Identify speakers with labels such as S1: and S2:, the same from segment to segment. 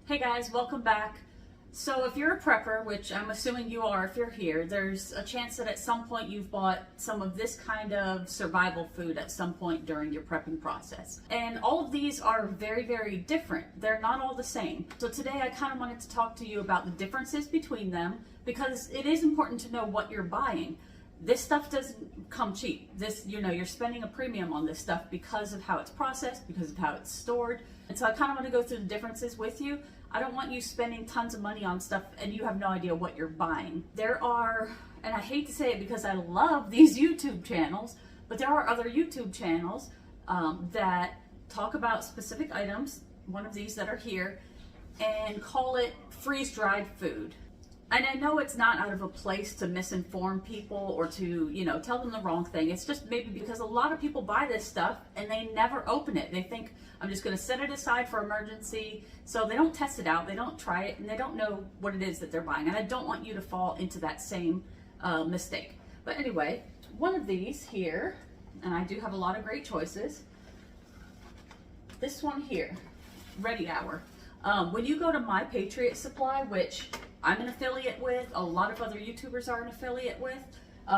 S1: Hey guys, welcome back. So if you're a prepper, which I'm assuming you are if you're here, there's a chance that at some point you've bought some of this kind of survival food at some point during your prepping process. And all of these are very, very different. They're not all the same. So today I kind of wanted to talk to you about the differences between them because it is important to know what you're buying. This stuff doesn't come cheap. You're spending a premium on this stuff because of how it's processed, because of how it's stored. And so I kind of want to go through the differences with you. I don't want you spending tons of money on stuff and you have no idea what you're buying. There are, and I hate to say it because I love these YouTube channels, but there are other YouTube channels that talk about specific items, one of these that are here, and call it freeze-dried food. And I know it's not out of a place to misinform people or to, tell them the wrong thing. It's just maybe because a lot of people buy this stuff and they never open it. They think, I'm just going to set it aside for emergency. So they don't test it out, they don't try it, and they don't know what it is that they're buying. And I don't want you to fall into that same mistake. But anyway, one of these here, and I do have a lot of great choices. This one here, Ready Hour. When you go to My Patriot Supply, which I'm an affiliate with, a lot of other YouTubers are an affiliate with,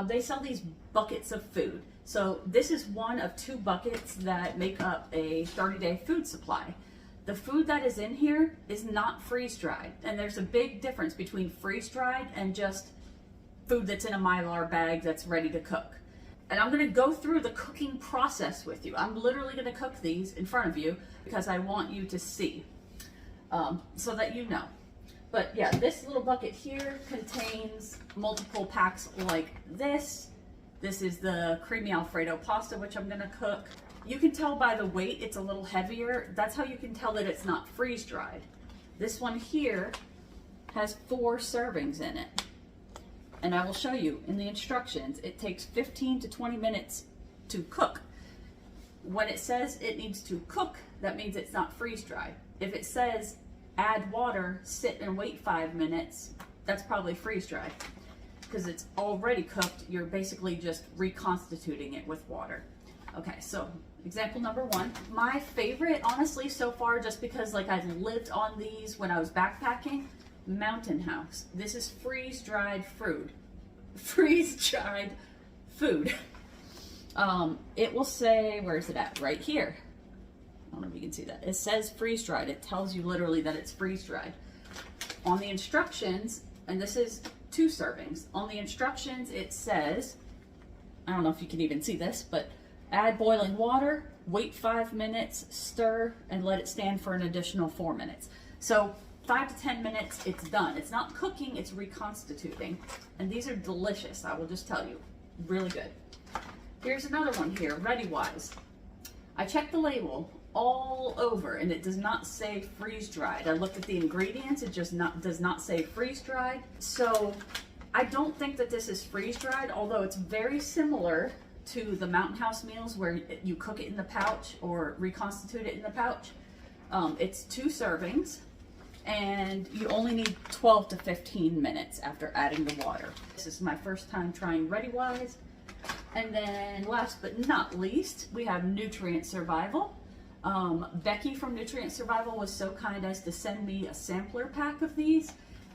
S1: they sell these buckets of food. So this is one of two buckets that make up a 30-day food supply. The food that is in here is not freeze-dried, and there's a big difference between freeze-dried and just food that's in a Mylar bag that's ready to cook. And I'm going to go through the cooking process with you. I'm literally going to cook these in front of you because I want you to see, so that you know. But yeah, this little bucket here contains multiple packs like this. This is the creamy Alfredo pasta, which I'm gonna cook. You can tell by the weight, it's a little heavier. That's how you can tell that it's not freeze-dried. This one here has 4 servings in it. And I will show you in the instructions, it takes 15 to 20 minutes to cook. When it says it needs to cook, that means it's not freeze-dried. If it says add water, sit and wait 5 minutes, that's probably freeze-dried. Because it's already cooked, you're basically just reconstituting it with water. Okay, so example number 1. My favorite, honestly, so far, just because I've lived on these when I was backpacking, Mountain House. This is freeze-dried food. Freeze-dried food. It will say, where is it at? Right here. I don't know if you can see that. It says freeze-dried. It tells you literally that it's freeze-dried. On the instructions, and this is 2 servings. On the instructions, it says, I don't know if you can even see this, but add boiling water, wait 5 minutes, stir, and let it stand for an additional 4 minutes. So 5 to 10 minutes, it's done. It's not cooking, it's reconstituting. And these are delicious, I will just tell you. Really good. Here's another one here, ReadyWise. I checked the label all over and it does not say freeze-dried. I looked at the ingredients, it just does not say freeze-dried. So I don't think that this is freeze-dried, although it's very similar to the Mountain House meals where you cook it in the pouch or reconstitute it in the pouch. It's 2 servings and you only need 12 to 15 minutes after adding the water. This is my first time trying ReadyWise. And then last but not least, we have Nutrient Survival. Becky from Nutrient Survival was so kind as to send me a sampler pack of these,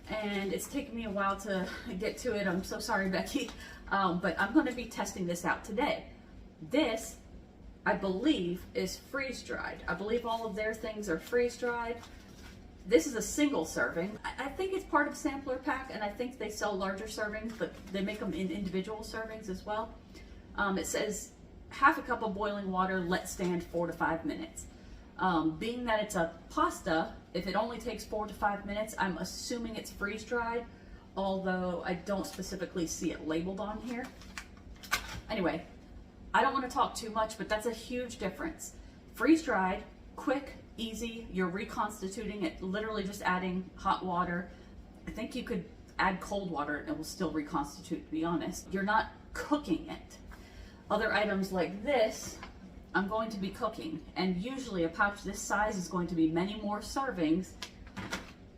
S1: and it's taken me a while to get to it. I'm so sorry, Becky, but I'm going to be testing this out today. This, I believe, is freeze-dried. I believe all of their things are freeze-dried. This is a single serving. I think it's part of a sampler pack, and I think they sell larger servings, but they make them in individual servings as well. It says half a cup of boiling water, let stand 4 to 5 minutes. Being that it's a pasta, if it only takes 4 to 5 minutes, I'm assuming it's freeze-dried, although I don't specifically see it labeled on here. Anyway, I don't want to talk too much, but that's a huge difference. Freeze-dried, quick, easy, you're reconstituting it, literally just adding hot water. I think you could add cold water and it will still reconstitute, to be honest. You're not cooking it. Other items like this, I'm going to be cooking, and usually a pouch this size is going to be many more servings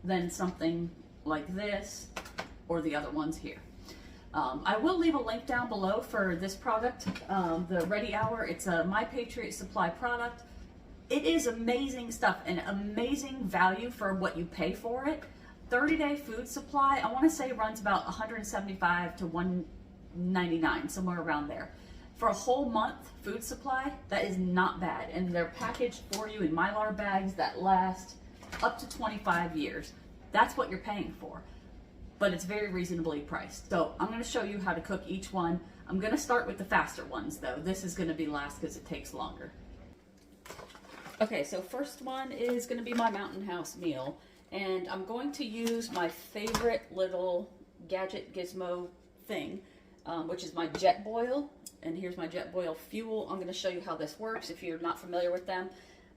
S1: than something like this or the other ones here. I will leave a link down below for this product, the Ready Hour. It's a My Patriot Supply product. It is amazing stuff and amazing value for what you pay for it. 30-day food supply, I want to say runs about $175 to $199, somewhere around there. For a whole month food supply, that is not bad. And they're packaged for you in Mylar bags that last up to 25 years. That's what you're paying for. But it's very reasonably priced. So I'm going to show you how to cook each one. I'm going to start with the faster ones though. This is going to be last because it takes longer. Okay, so first one is going to be my Mountain House meal. And I'm going to use my favorite little gadget gizmo thing, which is my Jetboil. And here's my Jetboil fuel. I'm going to show you how this works if you're not familiar with them.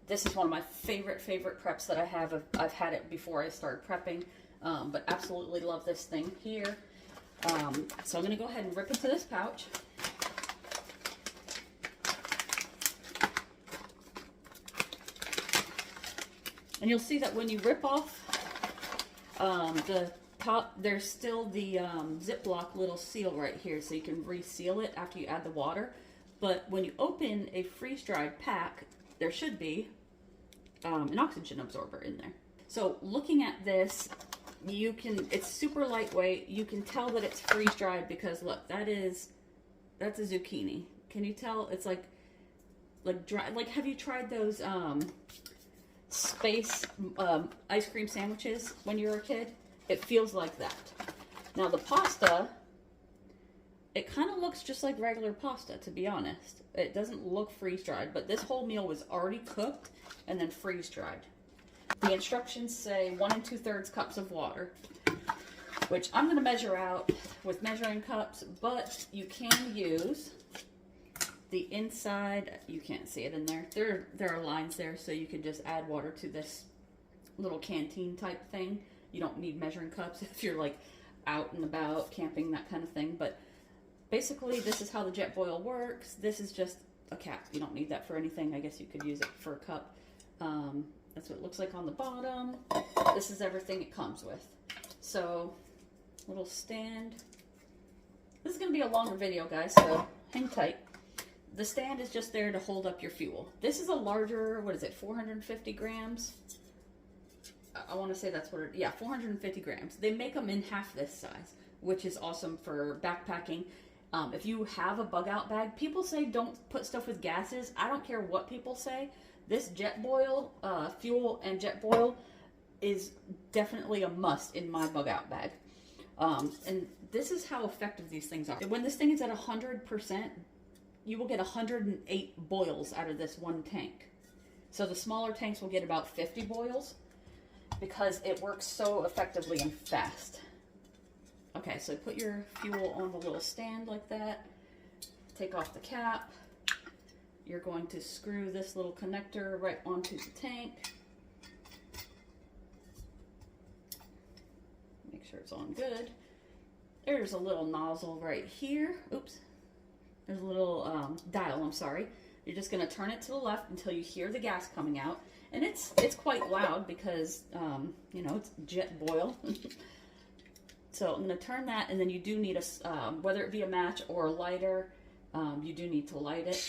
S1: This is one of my favorite preps that I have. I've had it before I started prepping, but absolutely love this thing here. So I'm going to go ahead and rip into this pouch. And you'll see that when you rip off the top, there's still the Ziploc little seal right here, so you can reseal it after you add the water. But when you open a freeze-dried pack, there should be an oxygen absorber in there. So looking at this, it's super lightweight. You can tell that it's freeze-dried because look, that's a zucchini. Can you tell? It's like dry. Like, have you tried those space ice cream sandwiches when you were a kid? It feels like that. Now the pasta, it kind of looks just like regular pasta, to be honest. It doesn't look freeze-dried, but this whole meal was already cooked and then freeze-dried. The instructions say 1 2/3 cups of water, which I'm going to measure out with measuring cups, but you can use the inside. You can't see it in there. There are lines there, so you can just add water to this little canteen type thing. You don't need measuring cups if you're like out and about camping, that kind of thing. But basically, this is how the Jetboil works. This is just a cap. You don't need that for anything. I guess you could use it for a cup. That's what it looks like on the bottom. This is everything it comes with. So, little stand. This is going to be a longer video, guys, so hang tight. The stand is just there to hold up your fuel. This is a larger, what is it, 450 grams? I want to say that's what it, yeah, 450 grams. They make them in half this size, which is awesome for backpacking. If you have a bug out bag, people say don't put stuff with gases. I don't care what people say. This Jetboil fuel and Jetboil is definitely a must in my bug out bag. And this is how effective these things are. When this thing is at 100%, you will get 108 boils out of this one tank. So the smaller tanks will get about 50 boils because it works so effectively and fast. Okay, so put your fuel on the little stand like that. Take off the cap. You're going to screw this little connector right onto the tank. Make sure it's on good. There's a little nozzle right here. Oops. There's a little dial, I'm sorry. You're just going to turn it to the left until you hear the gas coming out. And it's quite loud because, you know, it's Jetboil. So I'm going to turn that, and then you do need a, whether it be a match or a lighter, you do need to light it.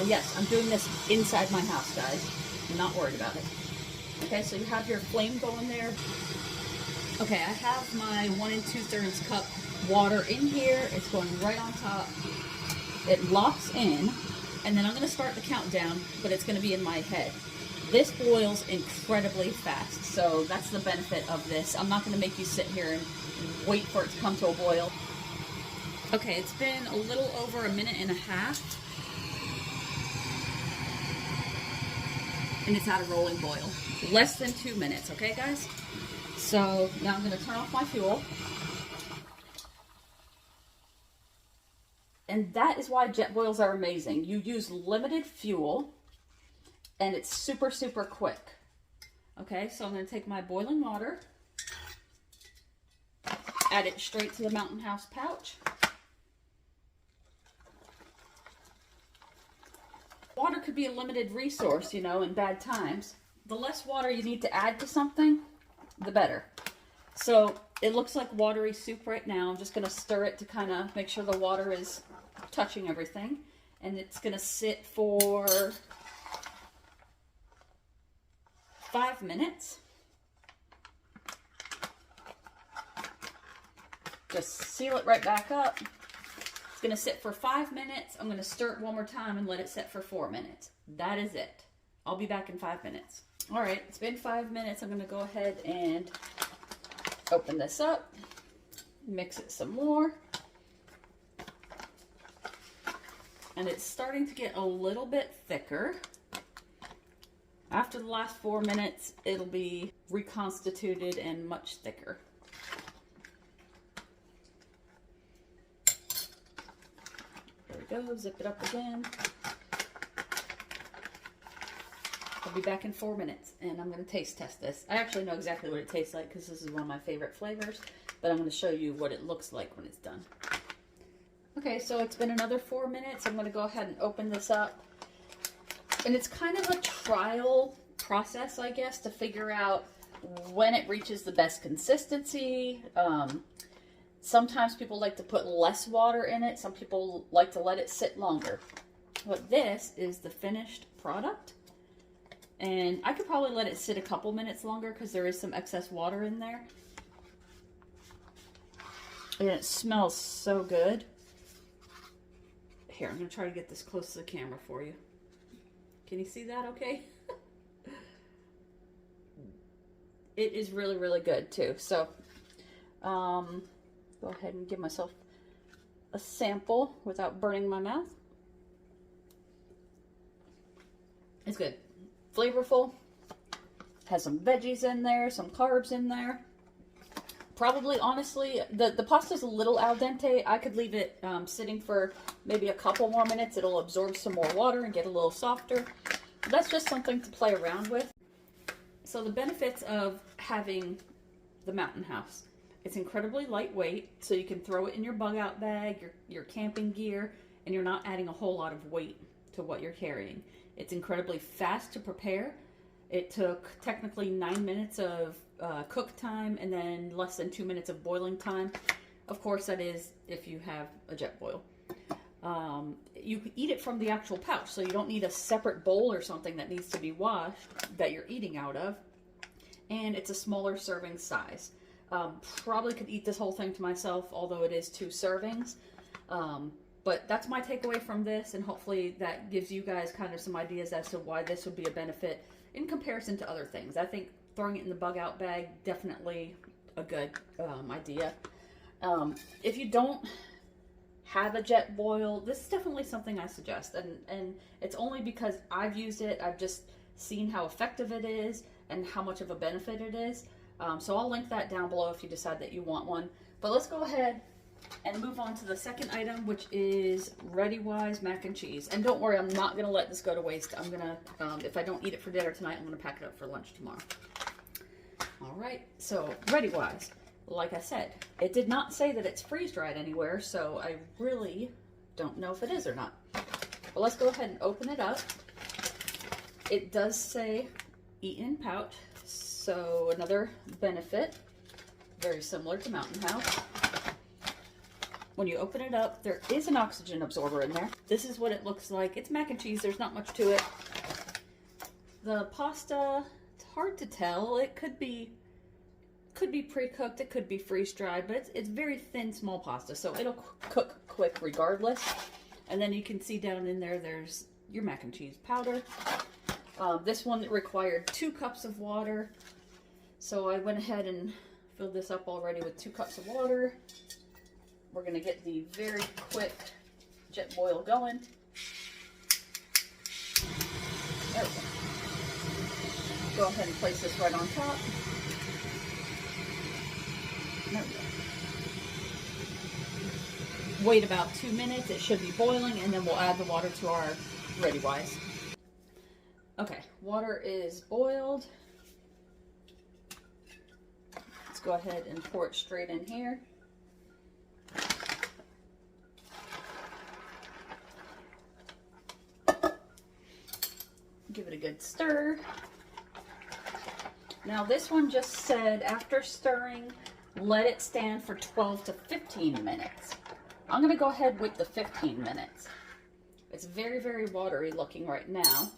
S1: And yes, I'm doing this inside my house, guys. I'm not worried about it. Okay, so you have your flame going there. Okay, I have my 1 2/3 cup water in here. It's going right on top. It locks in, and then I'm going to start the countdown, but it's going to be in my head. This boils incredibly fast, so that's the benefit of this. I'm not going to make you sit here and wait for it to come to a boil. Okay, it's been a little over 1.5 minutes. And it's at a rolling boil. Less than 2 minutes, okay guys? So now I'm going to turn off my fuel. And that is why Jetboils are amazing. You use limited fuel and it's super, super quick. Okay, so I'm going to take my boiling water, add it straight to the Mountain House pouch. Water could be a limited resource, you know, in bad times. The less water you need to add to something, the better. So it looks like watery soup right now. I'm just going to stir it to kind of make sure the water is touching everything. and it's going to sit for 5 minutes. Just seal it right back up. It's going to sit for 5 minutes. I'm going to stir it one more time and let it sit for 4 minutes. That is it. I'll be back in 5 minutes. All right, it's been 5 minutes. I'm going to go ahead and open this up, mix it some more. And it's starting to get a little bit thicker. After the last 4 minutes, it'll be reconstituted and much thicker. There we go, zip it up again. I'll be back in 4 minutes, and I'm going to taste test this. I actually know exactly what it tastes like because this is one of my favorite flavors, but I'm going to show you what it looks like when it's done. Okay, so it's been another 4 minutes. I'm going to go ahead and open this up. And it's kind of a trial process, I guess, to figure out when it reaches the best consistency. Sometimes people like to put less water in it. Some people like to let it sit longer. But this is the finished product. And I could probably let it sit a couple minutes longer because there is some excess water in there. And it smells so good. Here, I'm going to try to get this close to the camera for you. Can you see that okay? It is really, really good too. So, go ahead and give myself a sample without burning my mouth. It's good. Flavorful. Has some veggies in there, some carbs in there. Probably, honestly, the pasta's a little al dente. I could leave it sitting for maybe a couple more minutes. It'll absorb some more water and get a little softer. That's just something to play around with. So the benefits of having the Mountain House. It's incredibly lightweight, so you can throw it in your bug out bag, your camping gear, and you're not adding a whole lot of weight to what you're carrying. It's incredibly fast to prepare. It took technically 9 minutes of cook time and then less than 2 minutes of boiling time. Of course, that is if you have a Jetboil. You can eat it from the actual pouch, so you don't need a separate bowl or something that needs to be washed that you're eating out of. And it's a smaller serving size. Probably could eat this whole thing to myself, although it is 2 servings. But that's my takeaway from this, and hopefully that gives you guys kind of some ideas as to why this would be a benefit in comparison to other things. I think throwing it in the bug out bag, definitely a good idea. If you don't have a Jetboil, this is definitely something I suggest, and it's only because I've used it. I've just seen how effective it is and how much of a benefit it is. So I'll link that down below if you decide that you want one. But let's go ahead and move on to the second item, which is ReadyWise mac and cheese. And don't worry, I'm not going to let this go to waste. I'm going to, if I don't eat it for dinner tonight, I'm going to pack it up for lunch tomorrow. All right, so ReadyWise. Like I said, it did not say that it's freeze-dried anywhere, so I really don't know if it is or not. But let's go ahead and open it up. It does say eat in pouch, so another benefit, very similar to Mountain House. When you open it up, there is an oxygen absorber in there. This is what it looks like. It's mac and cheese, there's not much to it. The pasta, it's hard to tell. It could be pre-cooked, it could be freeze-dried, but it's very thin, small pasta, so it'll cook quick regardless. And then you can see down in there, there's your mac and cheese powder. This one required 2 cups of water, so I went ahead and filled this up already with 2 cups of water. We're going to get the very quick Jetboil going. There we go. Go ahead and place this right on top. There we go. Wait about 2 minutes. It should be boiling, and then we'll add the water to our ReadyWise. Okay, water is boiled. Let's go ahead and pour it straight in here. Give it a good stir. Now this one just said after stirring, let it stand for 12 to 15 minutes. I'm going to go ahead with the 15 minutes. It's very, very watery looking right now.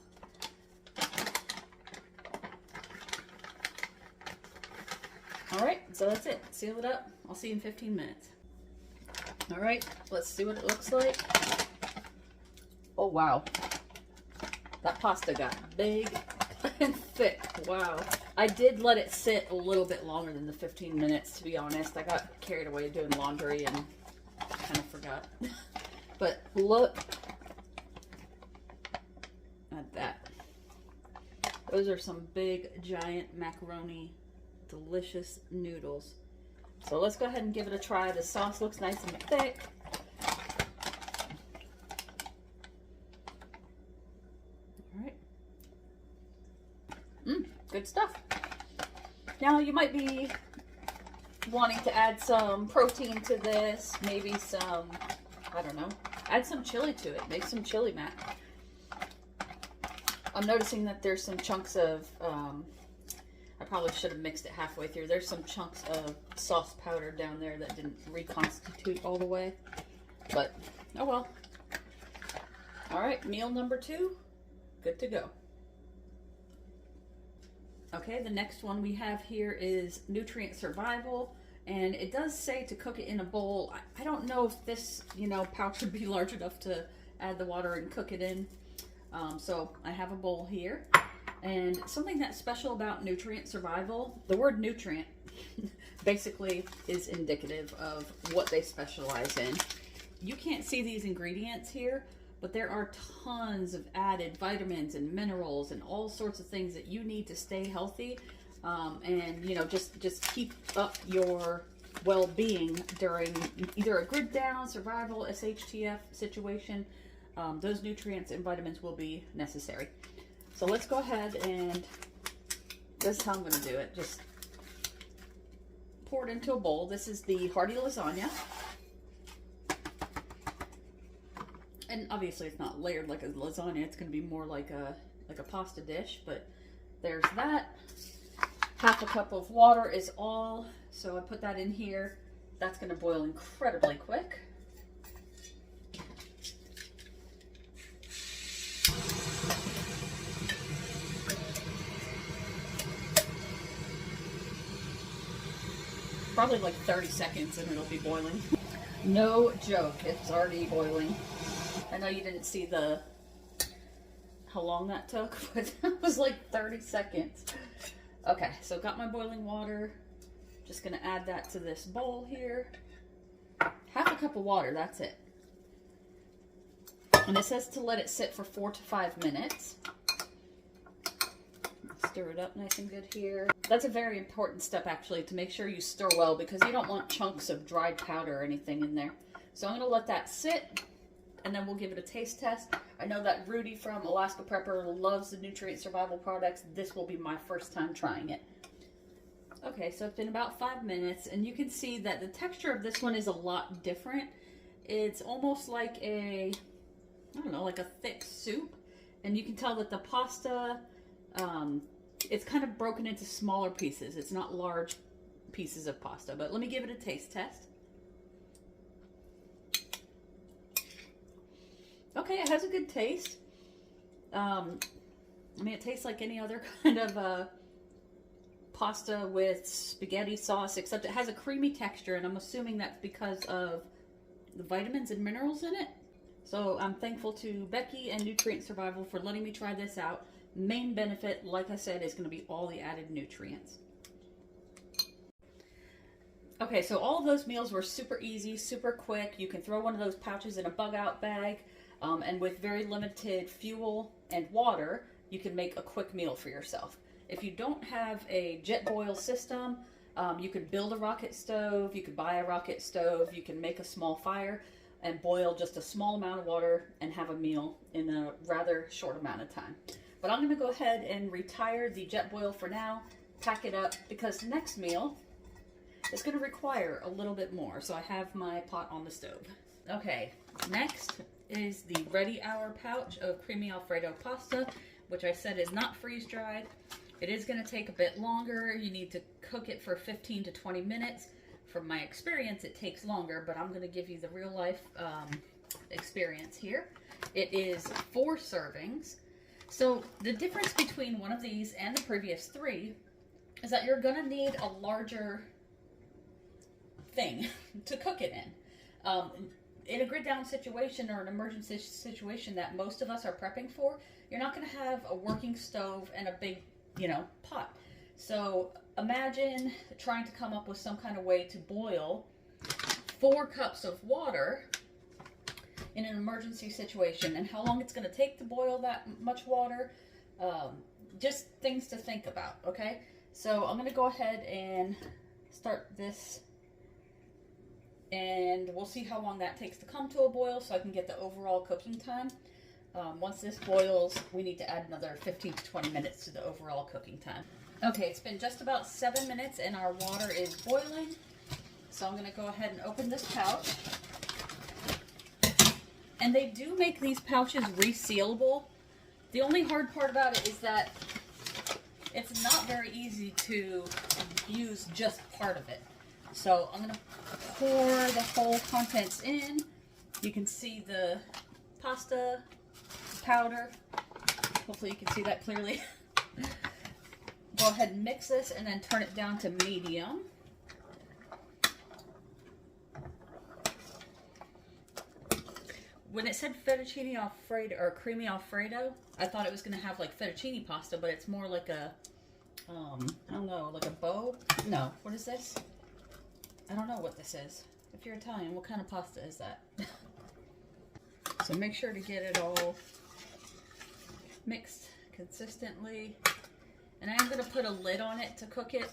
S1: All right, so that's it. Seal it up. I'll see you in 15 minutes. All right, let's see what it looks like. Oh, wow. That pasta got big and thick. Wow. I did let it sit a little bit longer than the 15 minutes, to be honest. I got carried away doing laundry and kind of forgot. But look at that. Those are some big, giant macaroni, delicious noodles. So let's go ahead and give it a try. The sauce looks nice and thick. All right. Good stuff. Now you might be wanting to add some protein to this, maybe some, I don't know, add some chili to it. Make some chili mac. I'm noticing that there's some chunks of, I probably should have mixed it halfway through. There's some chunks of sauce powder down there that didn't reconstitute all the way, but oh well. All right, meal number 2, good to go. Okay, the next one we have here is Nutrient Survival, and it does say to cook it in a bowl. I don't know if this, pouch would be large enough to add the water and cook it in. So I have a bowl here, and something that's special about Nutrient Survival, the word nutrient basically is indicative of what they specialize in. You can't see these ingredients here, but there are tons of added vitamins and minerals and all sorts of things that you need to stay healthy, and just keep up your well-being during either a grid down, survival, SHTF situation. Those nutrients and vitamins will be necessary. So let's go ahead, and this is how I'm going to do it. Just pour it into a bowl. This is the hearty lasagna. And obviously it's not layered like a lasagna. It's going to be more like a pasta dish, but there's that. Half a cup of water is all. So I put that in here. That's going to boil incredibly quick. Probably like 30 seconds and it'll be boiling. No joke, it's already boiling. I know you didn't see how long that took, but that was like 30 seconds. Okay, so got my boiling water. Just gonna add that to this bowl here. Half a cup of water, that's it. And it says to let it sit for 4 to 5 minutes. Stir it up nice and good here. That's a very important step actually, to make sure you stir well, because you don't want chunks of dried powder or anything in there. So I'm gonna let that sit, and then we'll give it a taste test. I know that Rudy from Alaska Prepper loves the Nutrient Survival products. This will be my first time trying it. Okay, so it's been about 5 minutes, and you can see that the texture of this one is a lot different. It's almost like a, I don't know, like a thick soup. And you can tell that the pasta, it's kind of broken into smaller pieces. It's not large pieces of pasta, but let me give it a taste test. Okay, it has a good taste. I mean, it tastes like any other kind of pasta with spaghetti sauce, except it has a creamy texture, and I'm assuming that's because of the vitamins and minerals in it. So I'm thankful to Becky and Nutrient Survival for letting me try this out. Main benefit, like I said, is going to be all the added nutrients. Okay, so all of those meals were super easy, super quick. You can throw one of those pouches in a bug out bag. And with very limited fuel and water, you can make a quick meal for yourself. If you don't have a Jetboil system, you could build a rocket stove, you could buy a rocket stove, you can make a small fire and boil just a small amount of water and have a meal in a rather short amount of time. But I'm going to go ahead and retire the Jetboil for now, pack it up, because the next meal is going to require a little bit more. So I have my pot on the stove. Okay, next is the Ready Hour pouch of Creamy Alfredo pasta, which I said is not freeze dried. It is going to take a bit longer. You need to cook it for 15 to 20 minutes. From my experience, it takes longer, but I'm going to give you the real life experience here. It is 4 servings. So the difference between one of these and the previous 3 is that you're going to need a larger thing to cook it in a grid down situation or an emergency situation that most of us are prepping for, you're not going to have a working stove and a big, pot. So imagine trying to come up with some kind of way to boil 4 cups of water in an emergency situation, and how long it's going to take to boil that much water. Just things to think about, okay? So I'm going to go ahead and start this, and we'll see how long that takes to come to a boil so I can get the overall cooking time. Once this boils, we need to add another 15 to 20 minutes to the overall cooking time. Okay, it's been just about 7 minutes and our water is boiling. So I'm going to go ahead and open this pouch. And they do make these pouches resealable. The only hard part about it is that it's not very easy to use just part of it. So I'm going to pour the whole contents in. You can see the pasta powder. Hopefully you can see that clearly. Go ahead and mix this and then turn it down to medium. When it said fettuccine alfredo or creamy alfredo, I thought it was going to have like fettuccine pasta, but it's more like a, I don't know, like a bow? No, what is this? I don't know what this is. If you're Italian, what kind of pasta is that? So make sure to get it all mixed consistently. And I'm going to put a lid on it to cook it.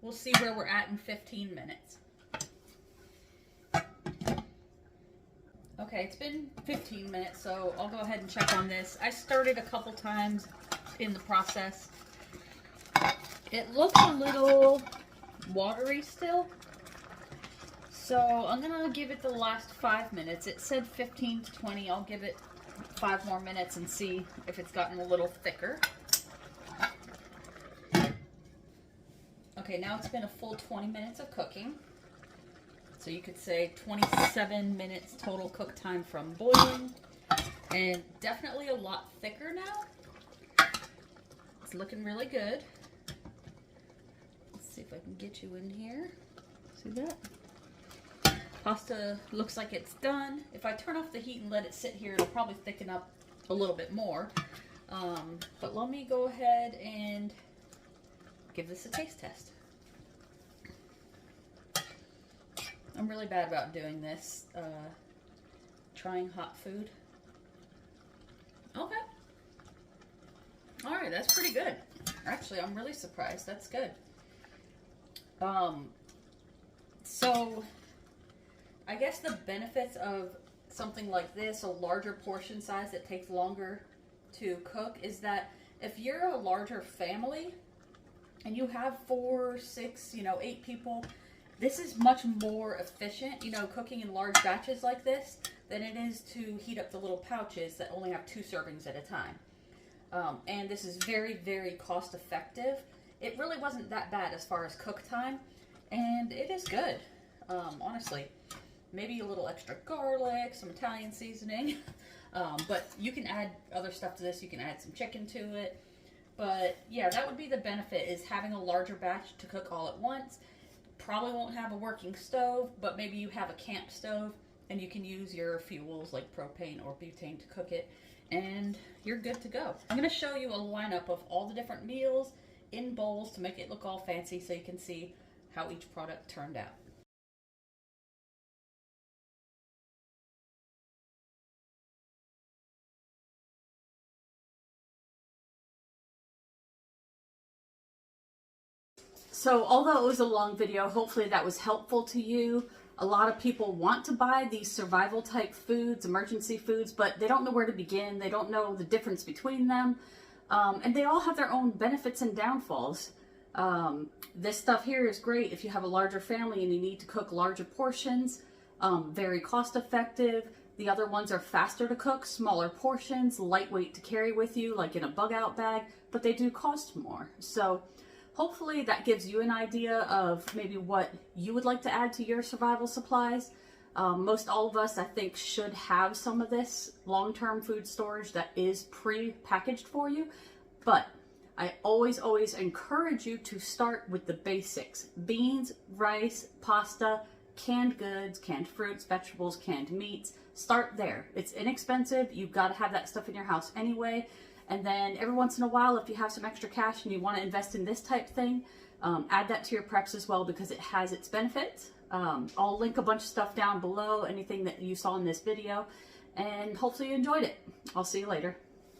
S1: We'll see where we're at in 15 minutes. Okay, it's been 15 minutes, so I'll go ahead and check on this. I stirred it a couple times in the process. It looks a little watery still. So I'm going to give it the last 5 minutes. It said 15 to 20. I'll give it 5 more minutes and see if it's gotten a little thicker. Okay, now it's been a full 20 minutes of cooking. So you could say 27 minutes total cook time from boiling. And definitely a lot thicker now. It's looking really good. Let's see if I can get you in here. See that? Pasta looks like it's done. If I turn off the heat and let it sit here, it'll probably thicken up a little bit more. But let me go ahead and give this a taste test. I'm really bad about doing this, trying hot food. Okay. Alright, that's pretty good. Actually, I'm really surprised. That's good. So, I guess the benefits of something like this, a larger portion size that takes longer to cook, is that if you're a larger family and you have 4, 6, 8 people, this is much more efficient, cooking in large batches like this than it is to heat up the little pouches that only have 2 servings at a time. And this is very, very cost effective. It really wasn't that bad as far as cook time, and it is good, honestly. Maybe a little extra garlic, some Italian seasoning, but you can add other stuff to this. You can add some chicken to it. But yeah, that would be the benefit, is having a larger batch to cook all at once. Probably won't have a working stove, but maybe you have a camp stove and you can use your fuels like propane or butane to cook it, and you're good to go. I'm going to show you a lineup of all the different meals in bowls to make it look all fancy so you can see how each product turned out. So although it was a long video, hopefully that was helpful to you. A lot of people want to buy these survival type foods, emergency foods, but they don't know where to begin. They don't know the difference between them. And they all have their own benefits and downfalls. This stuff here is great if you have a larger family and you need to cook larger portions. Very cost effective. The other ones are faster to cook, smaller portions, lightweight to carry with you, like in a bug out bag, but they do cost more. So hopefully that gives you an idea of maybe what you would like to add to your survival supplies. Most all of us, I think, should have some of this long-term food storage that is pre-packaged for you. But I always encourage you to start with the basics. Beans, rice, pasta, canned goods, canned fruits, vegetables, canned meats. Start there. It's inexpensive. You've got to have that stuff in your house anyway. And then every once in a while, if you have some extra cash and you want to invest in this type thing, add that to your preps as well, because it has its benefits. I'll link a bunch of stuff down below, anything that you saw in this video, and hopefully you enjoyed it. I'll see you later.